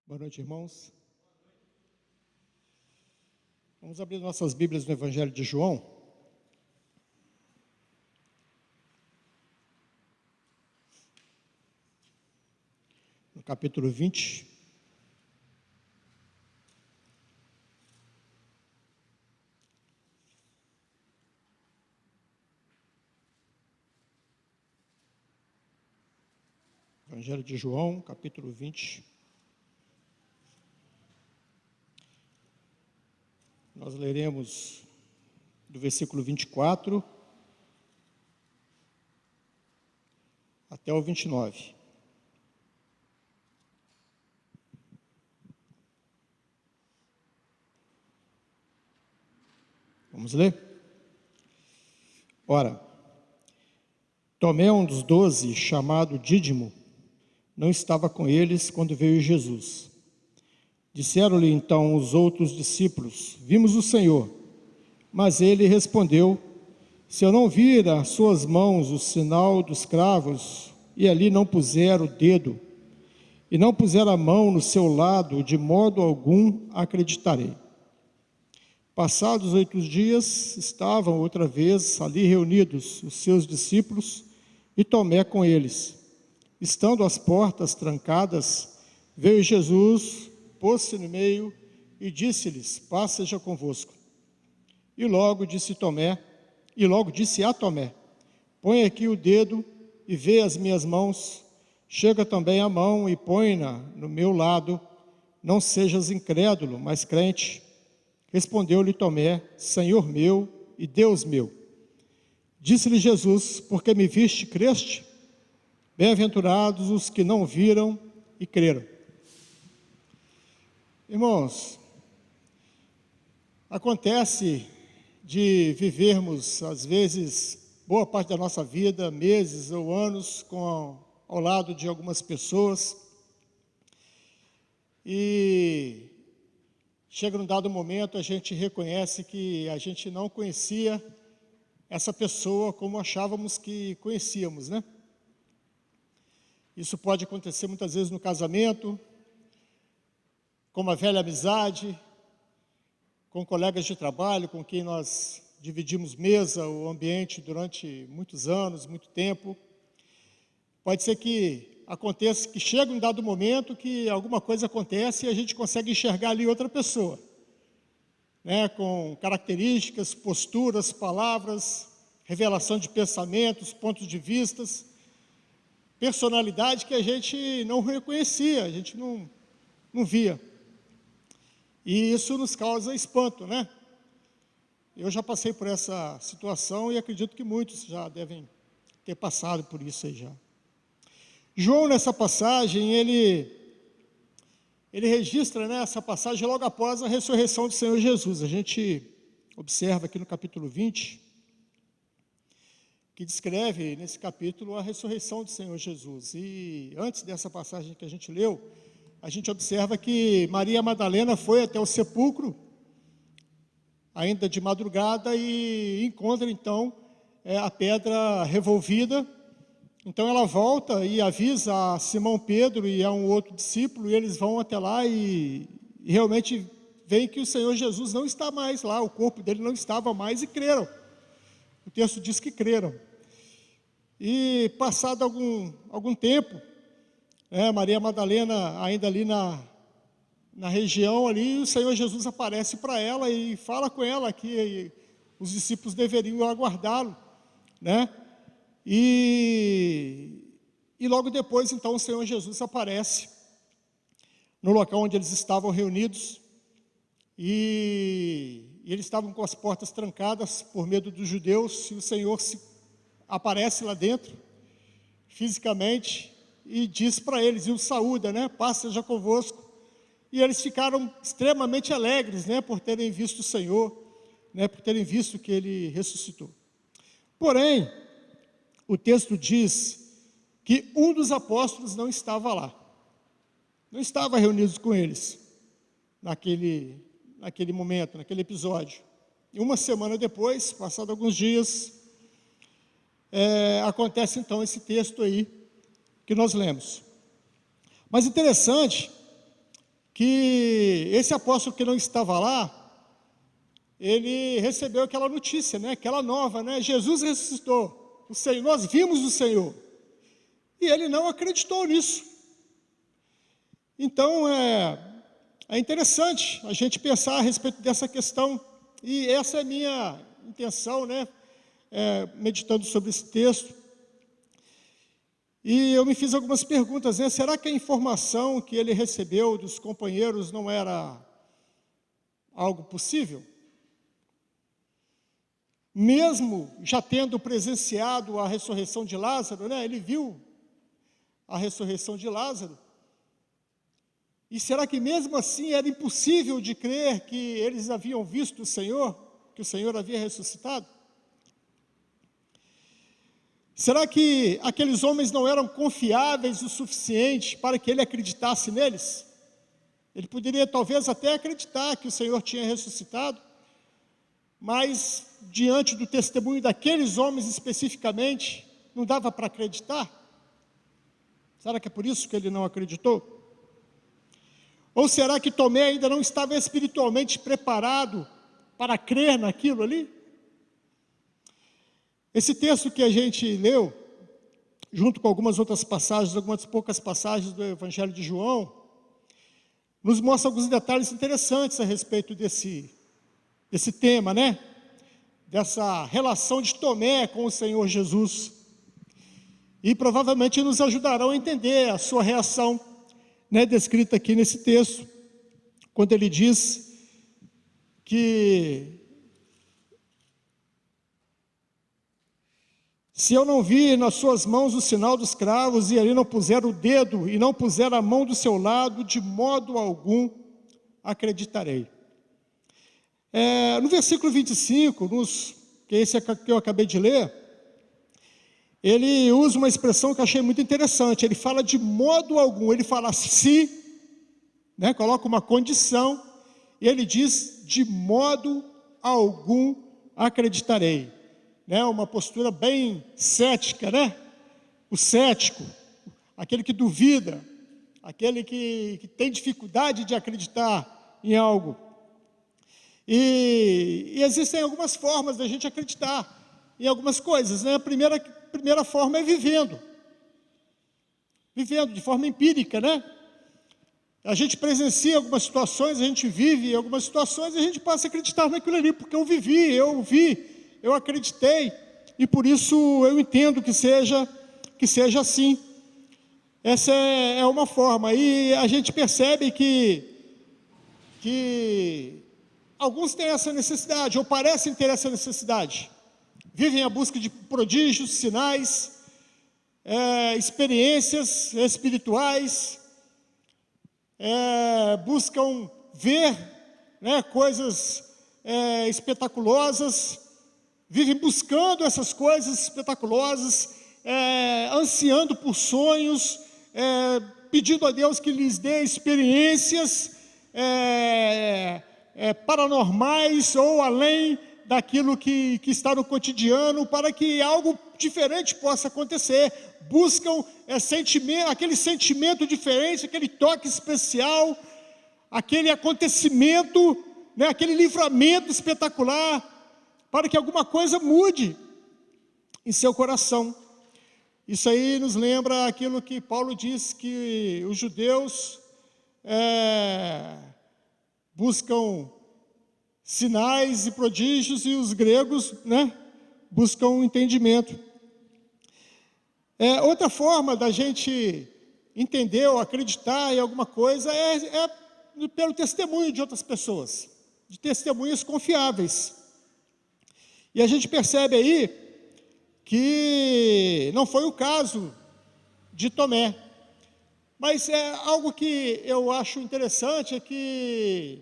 Boa noite, irmãos. Vamos abrir nossas Bíblias no Evangelho de João. No capítulo 20. Evangelho de João, capítulo 20. Nós leremos do versículo 24 até o 29. Vamos ler? Ora, Tomé, um dos 12, chamado Dídimo, não estava com eles quando veio Jesus. Disseram-lhe então os outros discípulos: vimos o Senhor. Mas ele respondeu: se eu não vir as suas mãos o sinal dos cravos, e ali não puser o dedo, e não puser a mão no seu lado, de modo algum acreditarei. Passados 8 dias, estavam outra vez ali reunidos os seus discípulos e Tomé com eles. Estando as portas trancadas, veio Jesus, pôs-se no meio e disse-lhes: paz seja convosco. E logo disse a Tomé: põe aqui o dedo e vê as minhas mãos, chega também a mão e põe-na no meu lado, não sejas incrédulo, mas crente. Respondeu-lhe Tomé: Senhor meu e Deus meu. Disse-lhe Jesus: porque me viste, creste? Bem-aventurados os que não viram e creram. Irmãos, acontece de vivermos, às vezes, boa parte da nossa vida, meses ou anos, ao lado de algumas pessoas, e chega num dado momento, a gente reconhece que a gente não conhecia essa pessoa como achávamos que conhecíamos, né? Isso pode acontecer muitas vezes no casamento, com uma velha amizade, com colegas de trabalho, com quem nós dividimos mesa ou ambiente durante muitos anos, muito tempo. Pode ser que aconteça, que chega um dado momento que alguma coisa acontece e a gente consegue enxergar ali outra pessoa, né, com características, posturas, palavras, revelação de pensamentos, pontos de vistas, personalidade que a gente não reconhecia, a gente não via. E isso nos causa espanto, né? Eu já passei por essa situação e acredito que muitos já devem ter passado por isso aí já. João, nessa passagem, ele registra, né, essa passagem logo após a ressurreição do Senhor Jesus. A gente observa aqui no capítulo 20, que descreve nesse capítulo a ressurreição do Senhor Jesus. E antes dessa passagem que a gente leu, a gente observa que Maria Madalena foi até o sepulcro, ainda de madrugada, e encontra então a pedra revolvida. Então ela volta e avisa a Simão Pedro e a um outro discípulo, e eles vão até lá e realmente veem que o Senhor Jesus não está mais lá, o corpo dele não estava mais, e creram. O texto diz que creram. E passado algum tempo, Maria Madalena ainda ali na região ali, o Senhor Jesus aparece para ela e fala com ela que os discípulos deveriam aguardá-lo, né? E logo depois, então, o Senhor Jesus aparece no local onde eles estavam reunidos, e eles estavam com as portas trancadas por medo dos judeus, e o Senhor aparece lá dentro, fisicamente, e diz para eles, e os saúda, né? Paz seja convosco. E eles ficaram extremamente alegres, né? Por terem visto o Senhor, né? Por terem visto que Ele ressuscitou. Porém, o texto diz que um dos apóstolos não estava lá. Não estava reunido com eles, naquele momento, naquele episódio. E uma semana depois, passado alguns dias, acontece então esse texto aí, que nós lemos. Mas interessante que esse apóstolo que não estava lá, ele recebeu aquela notícia, né? Aquela nova, né? Jesus ressuscitou, o Senhor, nós vimos o Senhor. E ele não acreditou nisso. Então, é interessante a gente pensar a respeito dessa questão. E essa é a minha intenção, né? Meditando sobre esse texto. E eu me fiz algumas perguntas, né? Será que a informação que ele recebeu dos companheiros não era algo possível? Mesmo já tendo presenciado a ressurreição de Lázaro, né? Ele viu a ressurreição de Lázaro. E será que mesmo assim era impossível de crer que eles haviam visto o Senhor, que o Senhor havia ressuscitado? Será que aqueles homens não eram confiáveis o suficiente para que ele acreditasse neles? Ele poderia talvez até acreditar que o Senhor tinha ressuscitado, mas diante do testemunho daqueles homens especificamente, não dava para acreditar? Será que é por isso que ele não acreditou? Ou será que Tomé ainda não estava espiritualmente preparado para crer naquilo ali? Esse texto que a gente leu, junto com algumas outras passagens, algumas poucas passagens do Evangelho de João, nos mostra alguns detalhes interessantes a respeito desse tema, né? Dessa relação de Tomé com o Senhor Jesus. E provavelmente nos ajudarão a entender a sua reação, né, descrita aqui nesse texto, quando ele diz que se eu não vi nas suas mãos o sinal dos cravos, e ali não puser o dedo, e não puser a mão do seu lado, de modo algum acreditarei. No versículo 25, que é esse que eu acabei de ler, ele usa uma expressão que eu achei muito interessante. Ele fala de modo algum, ele fala se, né, coloca uma condição, e ele diz de modo algum acreditarei. Né, uma postura bem cética, né? O cético, aquele que duvida, aquele que tem dificuldade de acreditar em algo. E existem algumas formas da gente acreditar em algumas coisas, né? A primeira forma é vivendo de forma empírica, né? A gente presencia algumas situações, a gente vive algumas situações, e a gente passa a acreditar naquilo ali, porque eu vivi, eu vi, eu acreditei, e por isso eu entendo que seja assim. Essa é uma forma. E a gente percebe que alguns têm essa necessidade, ou parecem ter essa necessidade. Vivem a busca de prodígios, sinais, experiências espirituais, buscam ver, né, coisas espetaculosas, vivem buscando essas coisas espetaculosas, ansiando por sonhos, pedindo a Deus que lhes dê experiências paranormais ou além daquilo que está no cotidiano, para que algo diferente possa acontecer. Buscam aquele sentimento diferente, aquele toque especial, aquele acontecimento, né, aquele livramento espetacular, para que alguma coisa mude em seu coração. Isso aí nos lembra aquilo que Paulo diz, que os judeus buscam sinais e prodígios, e os gregos, né, buscam entendimento. Outra forma da gente entender ou acreditar em alguma coisa é pelo testemunho de outras pessoas, de testemunhas confiáveis. E a gente percebe aí que não foi o caso de Tomé. Mas algo que eu acho interessante é que,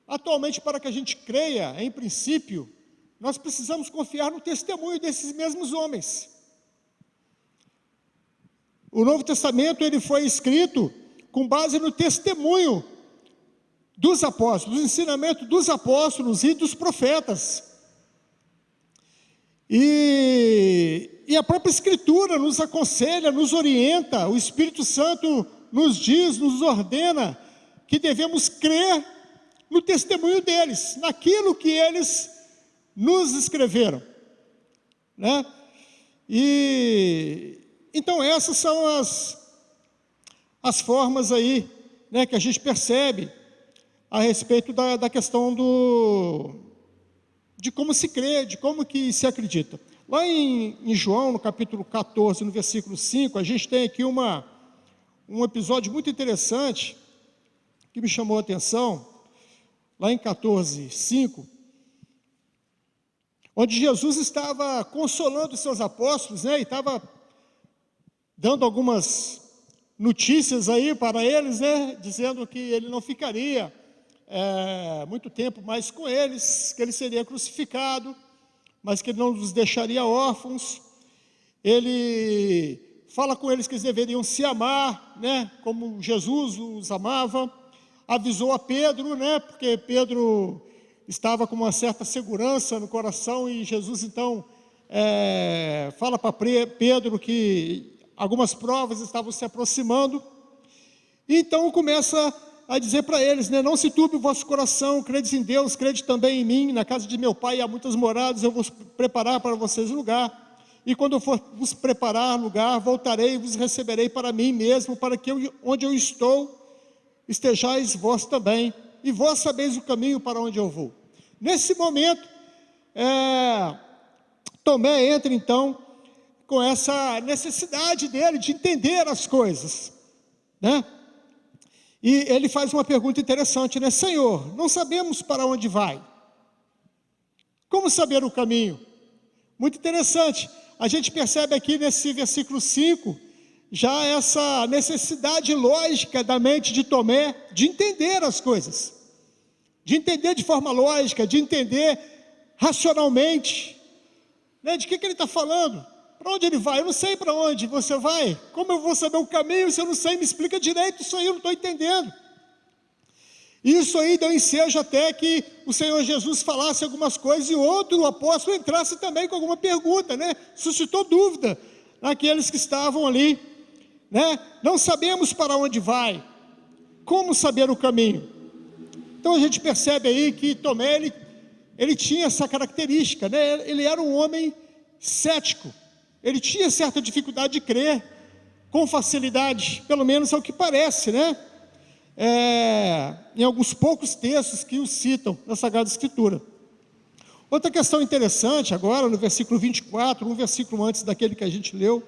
atualmente, para que a gente creia, em princípio, nós precisamos confiar no testemunho desses mesmos homens. O Novo Testamento ele foi escrito com base no testemunho dos apóstolos, do ensinamento dos apóstolos e dos profetas. E a própria Escritura nos aconselha, nos orienta, o Espírito Santo nos diz, nos ordena que devemos crer no testemunho deles, naquilo que eles nos escreveram, né? E então essas são as formas aí, né, que a gente percebe a respeito da questão de como se crê, de como que se acredita. Lá em João, no capítulo 14, no versículo 5, a gente tem aqui um episódio muito interessante que me chamou a atenção, lá em 14, 5, onde Jesus estava consolando os seus apóstolos, né, e estava dando algumas notícias aí para eles, né, dizendo que ele não ficaria muito tempo mais com eles, que ele seria crucificado, mas que ele não os deixaria órfãos. Ele fala com eles que eles deveriam se amar, né, como Jesus os amava. Avisou a Pedro, né, porque Pedro estava com uma certa segurança no coração, e Jesus então fala para Pedro que algumas provas estavam se aproximando. Então começa a dizer para eles, né, não se turbe o vosso coração, credes em Deus, crede também em mim. Na casa de meu pai há muitas moradas, eu vou preparar para vocês lugar, e quando eu for vos preparar lugar, voltarei e vos receberei para mim mesmo, para que onde eu estou, estejais vós também, e vós sabeis o caminho para onde eu vou. Nesse momento, Tomé entra então com essa necessidade dele de entender as coisas, né? E ele faz uma pergunta interessante, né? Senhor, não sabemos para onde vai. Como saber o caminho? Muito interessante. A gente percebe aqui nesse versículo 5, já essa necessidade lógica da mente de Tomé, de entender as coisas, de entender de forma lógica, de entender racionalmente, né? De que ele está falando? Para onde ele vai? Eu não sei para onde você vai. Como eu vou saber o caminho se eu não sei? Me explica direito isso aí, eu não estou entendendo. Isso aí deu ensejo até que o Senhor Jesus falasse algumas coisas e outro apóstolo entrasse também com alguma pergunta, né? Suscitou dúvida naqueles que estavam ali, né? Não sabemos para onde vai. Como saber o caminho? Então a gente percebe aí que Tomé, ele tinha essa característica, né? Ele era um homem cético. Ele tinha certa dificuldade de crer com facilidade, pelo menos é o que parece, né? Em alguns poucos textos que o citam na Sagrada Escritura. Outra questão interessante agora, no versículo 24, um versículo antes daquele que a gente leu,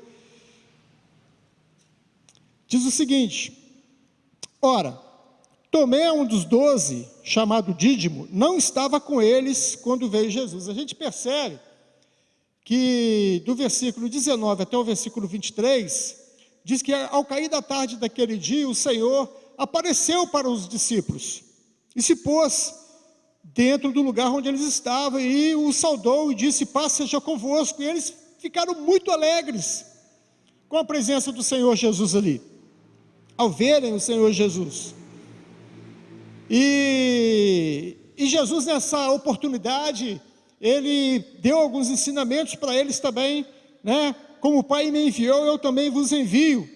diz o seguinte: ora, Tomé, um dos 12, chamado Dídimo, não estava com eles quando veio Jesus. A gente percebe que do versículo 19 até o versículo 23, diz que ao cair da tarde daquele dia, o Senhor apareceu para os discípulos e se pôs dentro do lugar onde eles estavam e os saudou e disse: paz seja convosco. E eles ficaram muito alegres com a presença do Senhor Jesus ali, ao verem o Senhor Jesus. E Jesus, nessa oportunidade, ele deu alguns ensinamentos para eles também, né? Como o Pai me enviou, eu também vos envio.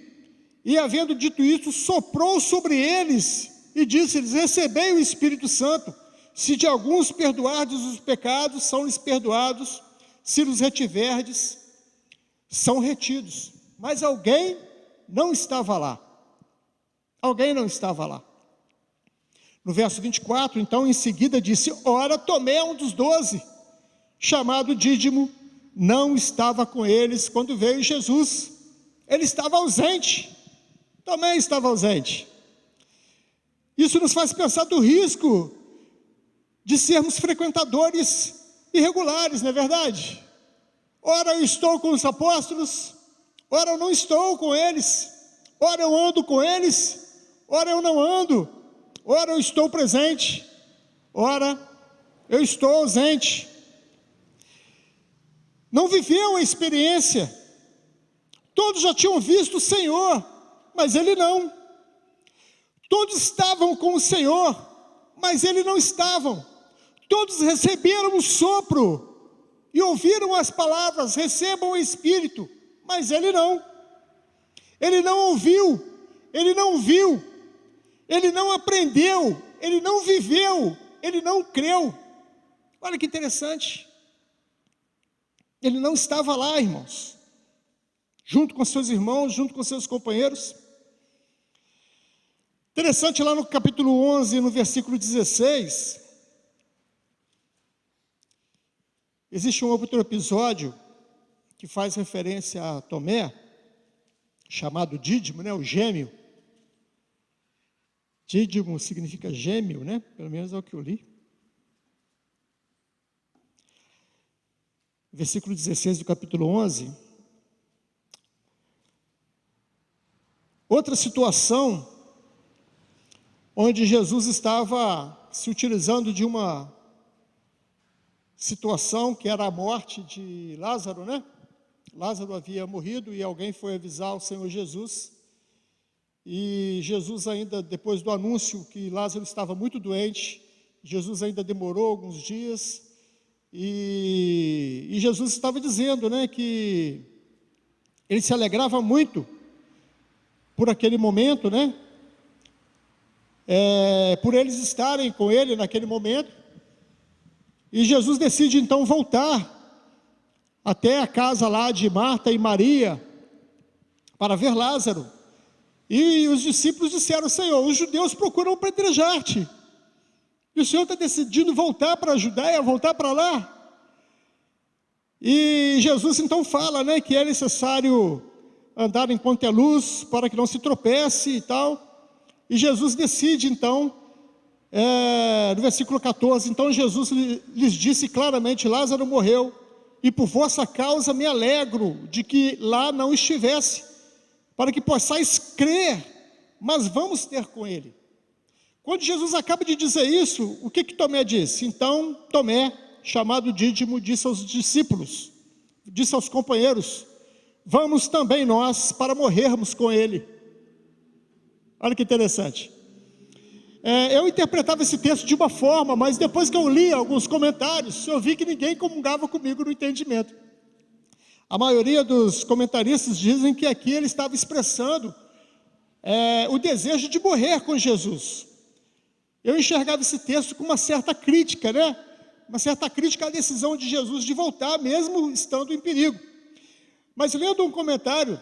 E havendo dito isso, soprou sobre eles e disse-lhes: recebei o Espírito Santo. Se de alguns perdoardes os pecados, são-lhes perdoados; se os retiverdes, são retidos. Mas alguém não estava lá. Alguém não estava lá. No verso 24, então, em seguida disse: ora, Tomé, um dos 12, chamado Dídimo, não estava com eles quando veio Jesus. Ele estava ausente. Tomé estava ausente. Isso nos faz pensar do risco de sermos frequentadores irregulares, não é verdade? Ora eu estou com os apóstolos, ora eu não estou com eles, ora eu ando com eles, ora eu não ando, ora eu estou presente, ora eu estou ausente. Não viveu a experiência. Todos já tinham visto o Senhor, mas ele não. Todos estavam com o Senhor, mas ele não estavam. Todos receberam o sopro e ouviram as palavras: recebam o Espírito, mas ele não. Ele não ouviu, ele não viu, ele não aprendeu, ele não viveu, ele não creu. Olha que interessante. Ele não estava lá, irmãos, junto com seus irmãos, junto com seus companheiros. Interessante, lá no capítulo 11, no versículo 16, existe um outro episódio que faz referência a Tomé, chamado Dídimo, né, o gêmeo. Dídimo significa gêmeo, né? Pelo menos é o que eu li. Versículo 16 do capítulo 11. Outra situação onde Jesus estava se utilizando de uma situação que era a morte de Lázaro, né? Lázaro havia morrido e alguém foi avisar o Senhor Jesus. E Jesus ainda, depois do anúncio que Lázaro estava muito doente, Jesus ainda demorou alguns dias. E Jesus estava dizendo, né, que ele se alegrava muito por aquele momento, né? Por eles estarem com ele naquele momento. E Jesus decide então voltar até a casa lá de Marta e Maria para ver Lázaro. E os discípulos disseram: Senhor, os judeus procuram apedrejar-te, e o Senhor está decidindo voltar para a Judéia, voltar para lá. E Jesus então fala, né, que é necessário andar enquanto é luz, para que não se tropece e tal. E Jesus decide então, no versículo 14, então Jesus lhes disse claramente: Lázaro morreu, e por vossa causa me alegro de que lá não estivesse, para que possais crer, mas vamos ter com ele. Quando Jesus acaba de dizer isso, o que Tomé disse? Então Tomé, chamado Dídimo, disse aos discípulos, disse aos companheiros: vamos também nós para morrermos com ele. Olha que interessante. Eu interpretava esse texto de uma forma, mas depois que eu li alguns comentários, eu vi que ninguém comungava comigo no entendimento. A maioria dos comentaristas dizem que aqui ele estava expressando o desejo de morrer com Jesus. Eu enxergava esse texto com uma certa crítica, né? Uma certa crítica à decisão de Jesus de voltar, mesmo estando em perigo. Mas lendo um comentário,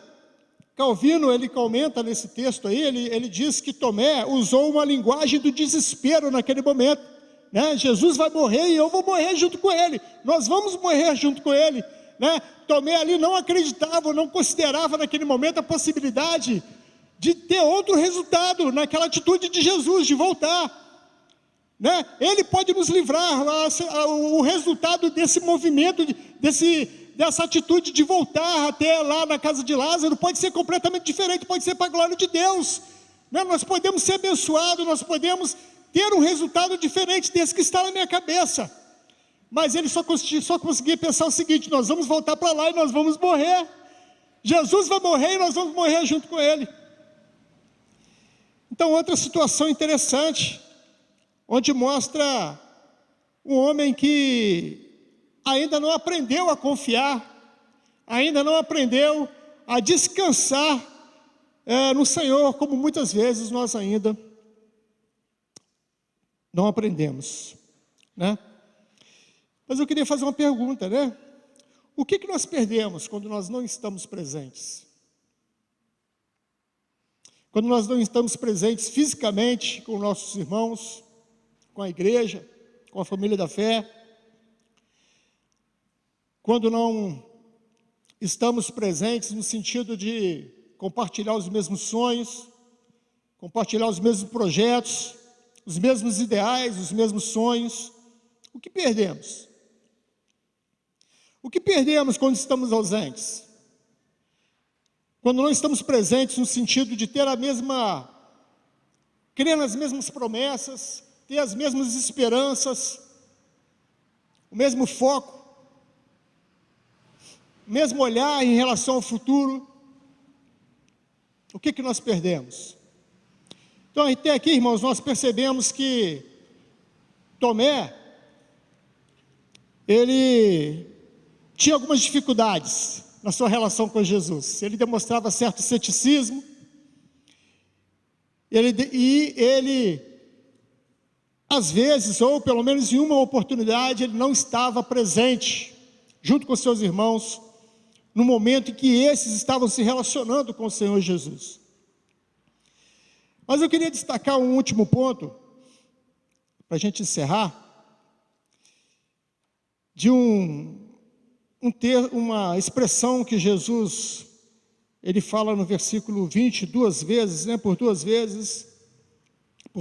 Calvino, ele comenta nesse texto aí, ele diz que Tomé usou uma linguagem do desespero naquele momento, né? Jesus vai morrer e eu vou morrer junto com ele, nós vamos morrer junto com ele, né? Tomé ali não acreditava, não considerava naquele momento a possibilidade de ter outro resultado naquela atitude de Jesus, de voltar, né? Ele pode nos livrar, o resultado desse movimento, dessa atitude de voltar até lá na casa de Lázaro, pode ser completamente diferente, pode ser para a glória de Deus, né? Nós podemos ser abençoados, nós podemos ter um resultado diferente desse que está na minha cabeça. Mas ele só conseguia pensar o seguinte: nós vamos voltar para lá e nós vamos morrer. Jesus vai morrer e nós vamos morrer junto com ele. Então, outra situação interessante, onde mostra um homem que ainda não aprendeu a confiar, ainda não aprendeu a descansar no Senhor, como muitas vezes nós ainda não aprendemos, né? Mas eu queria fazer uma pergunta, né? O que nós perdemos quando nós não estamos presentes? Quando nós não estamos presentes fisicamente com nossos irmãos, com a igreja, com a família da fé, quando não estamos presentes no sentido de compartilhar os mesmos sonhos, compartilhar os mesmos projetos, os mesmos ideais, os mesmos sonhos, o que perdemos? O que perdemos quando estamos ausentes? Quando não estamos presentes no sentido de ter crer nas mesmas promessas, ter as mesmas esperanças, o mesmo foco, o mesmo olhar em relação ao futuro. O que nós perdemos? Então, até aqui, irmãos, nós percebemos que Tomé, ele tinha algumas dificuldades na sua relação com Jesus. Ele demonstrava certo ceticismo, Ele, às vezes, ou pelo menos em uma oportunidade, ele não estava presente, junto com seus irmãos, no momento em que esses estavam se relacionando com o Senhor Jesus. Mas eu queria destacar um último ponto, para a gente encerrar, de uma expressão que Jesus, ele fala no versículo 20, duas vezes, por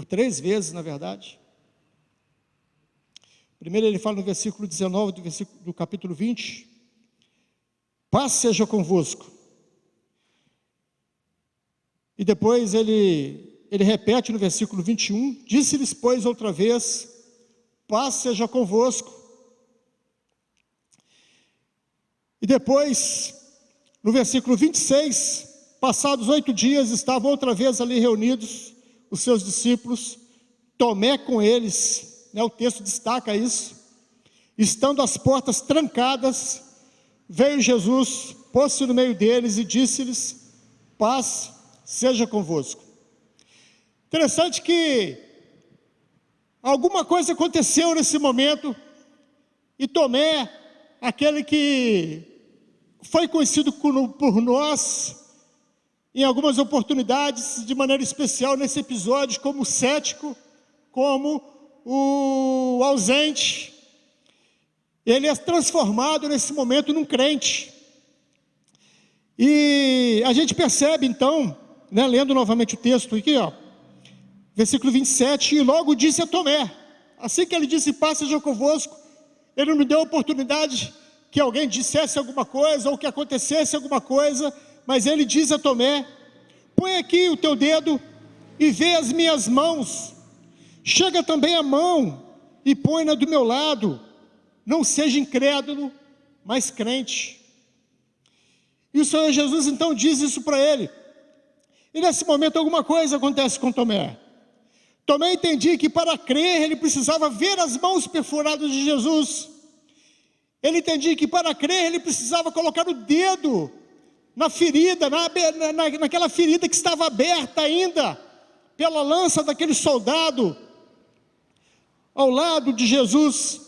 3 vezes, na verdade. Primeiro ele fala no versículo 19 do capítulo 20, paz seja convosco. E depois ele repete no versículo 21, disse-lhes, pois, outra vez, paz seja convosco. E depois, no versículo 26, passados 8 dias, estavam outra vez ali reunidos os seus discípulos, Tomé com eles, o texto destaca isso, estando as portas trancadas, veio Jesus, pôs-se no meio deles e disse-lhes, paz seja convosco. Interessante que alguma coisa aconteceu nesse momento, e Tomé, aquele que foi conhecido por nós, em algumas oportunidades, de maneira especial nesse episódio, como o cético, como o ausente, ele é transformado nesse momento num crente. E a gente percebe então, lendo novamente o texto aqui, versículo 27, e logo disse a Tomé, assim que ele disse, paz seja convosco, ele não deu oportunidade que alguém dissesse alguma coisa, ou que acontecesse alguma coisa, mas ele diz a Tomé, põe aqui o teu dedo, e vê as minhas mãos, chega também a mão, e põe-na do meu lado, não seja incrédulo, mas crente. E o Senhor Jesus então diz isso para ele, e nesse momento alguma coisa acontece com Tomé. Tomé entendia que para crer ele precisava ver as mãos perfuradas de Jesus. Ele entendia que para crer ele precisava colocar o dedo na ferida, naquela ferida que estava aberta ainda pela lança daquele soldado ao lado de Jesus.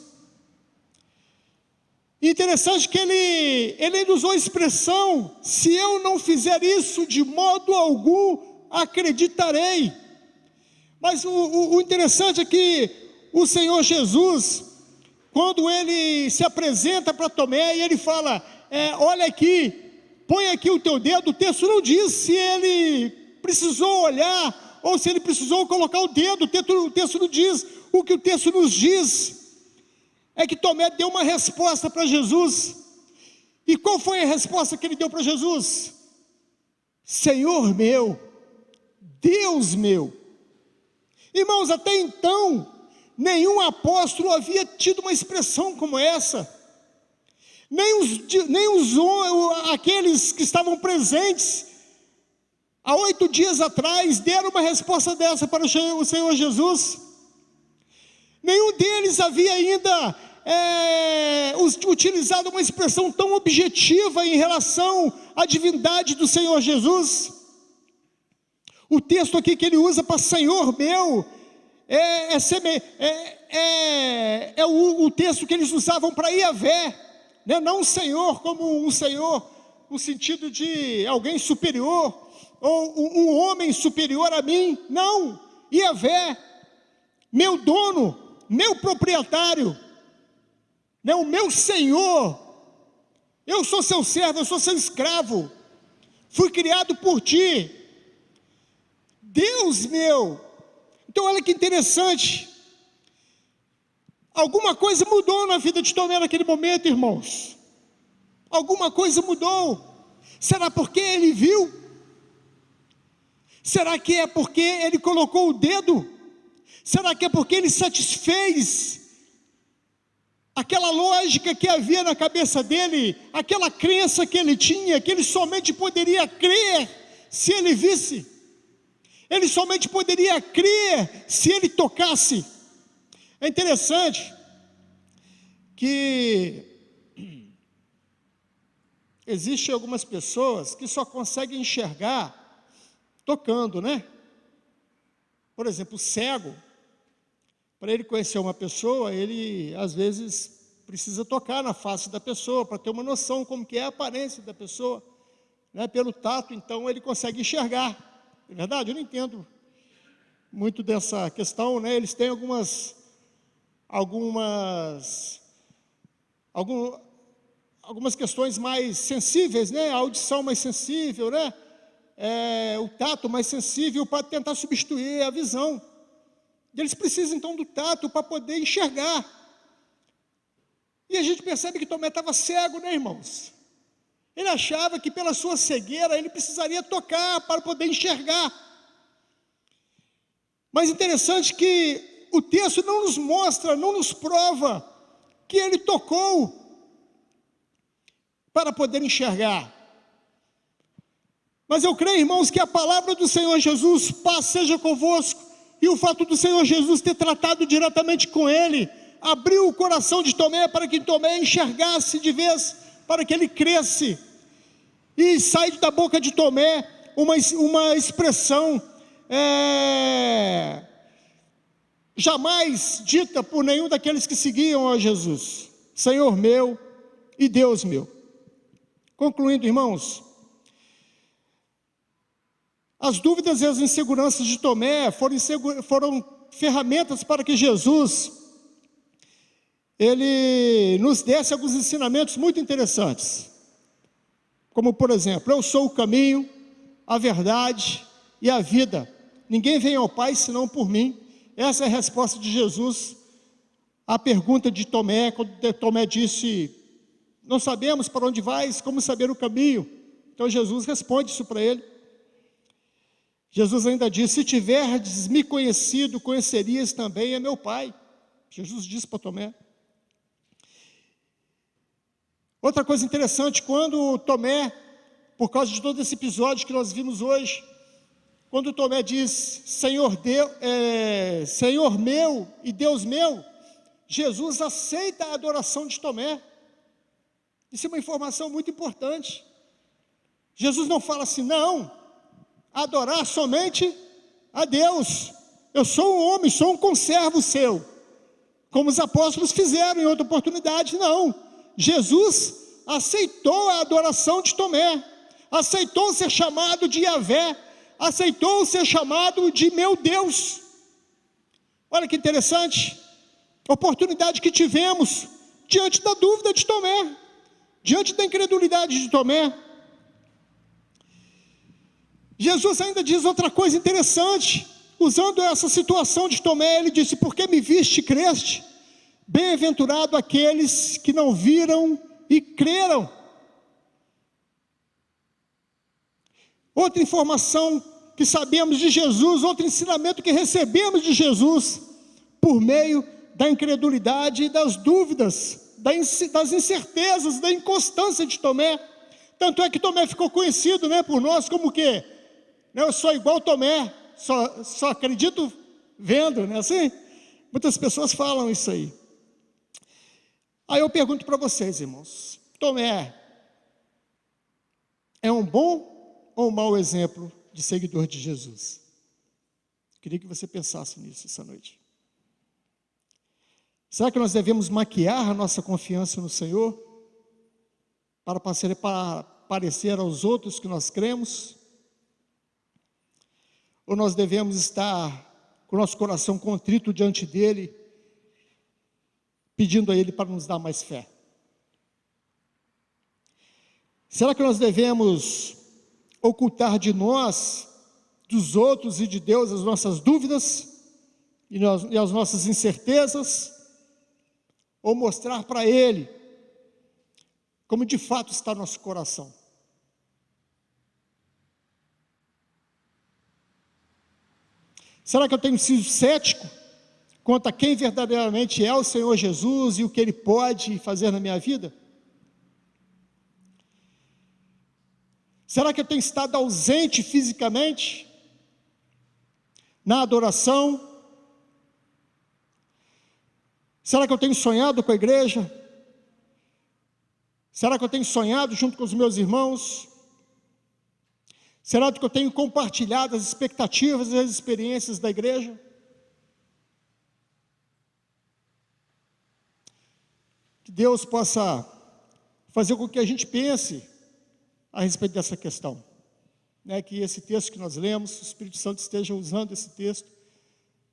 E interessante que ele usou a expressão, se eu não fizer isso, de modo algum acreditarei. Mas o interessante é que o Senhor Jesus, quando ele se apresenta para Tomé e ele fala, olha aqui, põe aqui o teu dedo, o texto não diz se ele precisou olhar, ou se ele precisou colocar o dedo, o texto não diz. O que o texto nos diz é que Tomé deu uma resposta para Jesus. E qual foi a resposta que ele deu para Jesus? Senhor meu, Deus meu. Irmãos, até então, nenhum apóstolo havia tido uma expressão como essa. Aqueles que estavam presentes há 8 dias atrás deram uma resposta dessa para o Senhor Jesus. Nenhum deles havia ainda utilizado uma expressão tão objetiva em relação à divindade do Senhor Jesus. O texto aqui que ele usa para Senhor meu, o texto que eles usavam para Iavé, não um Senhor como um Senhor, no sentido de alguém superior, ou um homem superior a mim, não, Iavé, meu dono, meu proprietário, o meu Senhor, eu sou seu servo, eu sou seu escravo, fui criado por ti, Deus meu. Então olha que interessante, alguma coisa mudou na vida de Tomé naquele momento, irmãos, alguma coisa mudou. Será porque ele viu? Será que é porque ele colocou o dedo? Será que é porque ele satisfez aquela lógica que havia na cabeça dele, aquela crença que ele tinha, que ele somente poderia crer se ele visse? Ele somente poderia crer se ele tocasse. É interessante que existem algumas pessoas que só conseguem enxergar tocando, Por exemplo, o cego, para ele conhecer uma pessoa, ele às vezes precisa tocar na face da pessoa para ter uma noção como que é a aparência da pessoa, né? Pelo tato, então ele consegue enxergar. É verdade? Eu não entendo muito dessa questão, né? Eles têm algumas questões mais sensíveis, né? A audição mais sensível, né? O tato mais sensível para tentar substituir a visão. Eles precisam então do tato para poder enxergar. E a gente percebe que Tomé estava cego, né, irmãos? Ele achava que pela sua cegueira ele precisaria tocar para poder enxergar. Mas interessante que o texto não nos mostra, não nos prova que ele tocou para poder enxergar. Mas eu creio, irmãos, que a palavra do Senhor Jesus, paz seja convosco, e o fato do Senhor Jesus ter tratado diretamente com ele, abriu o coração de Tomé para que Tomé enxergasse de vez, para que ele cresce. E sai da boca de Tomé uma expressão jamais dita por nenhum daqueles que seguiam a Jesus: Senhor meu e Deus meu. Concluindo, irmãos, as dúvidas e as inseguranças de Tomé foram ferramentas para que Jesus ele nos desse alguns ensinamentos muito interessantes. Como, por exemplo, eu sou o caminho, a verdade e a vida. Ninguém vem ao Pai senão por mim. Essa é a resposta de Jesus à pergunta de Tomé, quando Tomé disse: não sabemos para onde vais, como saber o caminho? Então Jesus responde isso para ele. Jesus ainda diz: se tiverdes me conhecido, conhecerias também a meu Pai. Jesus disse para Tomé. Outra coisa interessante, quando Tomé, por causa de todo esse episódio que nós vimos hoje, quando Tomé diz, Senhor meu e Deus meu, Jesus aceita a adoração de Tomé. Isso é uma informação muito importante. Jesus não fala assim: não, adorar somente a Deus. Eu sou um homem, sou um conservo seu, como os apóstolos fizeram em outra oportunidade. Não, Jesus aceitou a adoração de Tomé, aceitou ser chamado de Yahvé, aceitou ser chamado de meu Deus. Olha que interessante, oportunidade que tivemos diante da dúvida de Tomé, diante da incredulidade de Tomé. Jesus ainda diz outra coisa interessante, usando essa situação de Tomé. Ele disse: porque me viste, creste? Bem-aventurado aqueles que não viram e creram. Outra informação que sabemos de Jesus, outro ensinamento que recebemos de Jesus, por meio da incredulidade e das dúvidas, das incertezas, da inconstância de Tomé. Tanto é que Tomé ficou conhecido, né, por nós como o quê? Eu sou igual Tomé, só acredito vendo, não é assim? Muitas pessoas falam isso aí. Aí eu pergunto para vocês, irmãos: Tomé é um bom ou um mau exemplo de seguidor de Jesus? Queria que você pensasse nisso essa noite. Será que nós devemos maquiar a nossa confiança no Senhor para parecer aos outros que nós cremos? Ou nós devemos estar com o nosso coração contrito diante dEle, pedindo a Ele para nos dar mais fé? Será que nós devemos ocultar de nós, dos outros e de Deus as nossas dúvidas e as nossas incertezas? Ou mostrar para Ele como de fato está nosso coração? Será que eu tenho sido cético quanto a quem verdadeiramente é o Senhor Jesus e o que Ele pode fazer na minha vida? Será que eu tenho estado ausente fisicamente na adoração? Será que eu tenho sonhado com a igreja? Será que eu tenho sonhado junto com os meus irmãos? Será que eu tenho compartilhado as expectativas e as experiências da igreja? Que Deus possa fazer com que a gente pense a respeito dessa questão. Que esse texto que nós lemos, o Espírito Santo esteja usando esse texto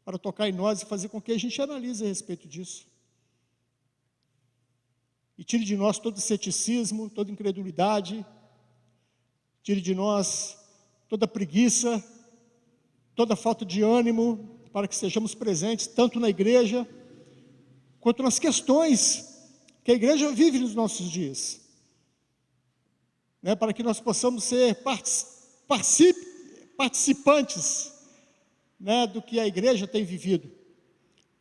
para tocar em nós e fazer com que a gente analise a respeito disso. E tire de nós todo ceticismo, toda incredulidade, tire de nós toda preguiça, toda falta de ânimo, para que sejamos presentes tanto na igreja, quanto nas questões que a igreja vive nos nossos dias. Para que nós possamos ser participantes do que a igreja tem vivido,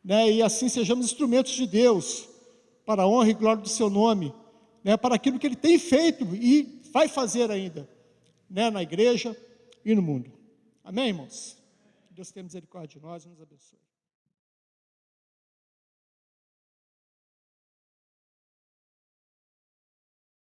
e assim sejamos instrumentos de Deus, para a honra e glória do seu nome, para aquilo que Ele tem feito e vai fazer ainda, na igreja e no mundo. Amém, irmãos? Que Deus tenha misericórdia de nós e nos abençoe.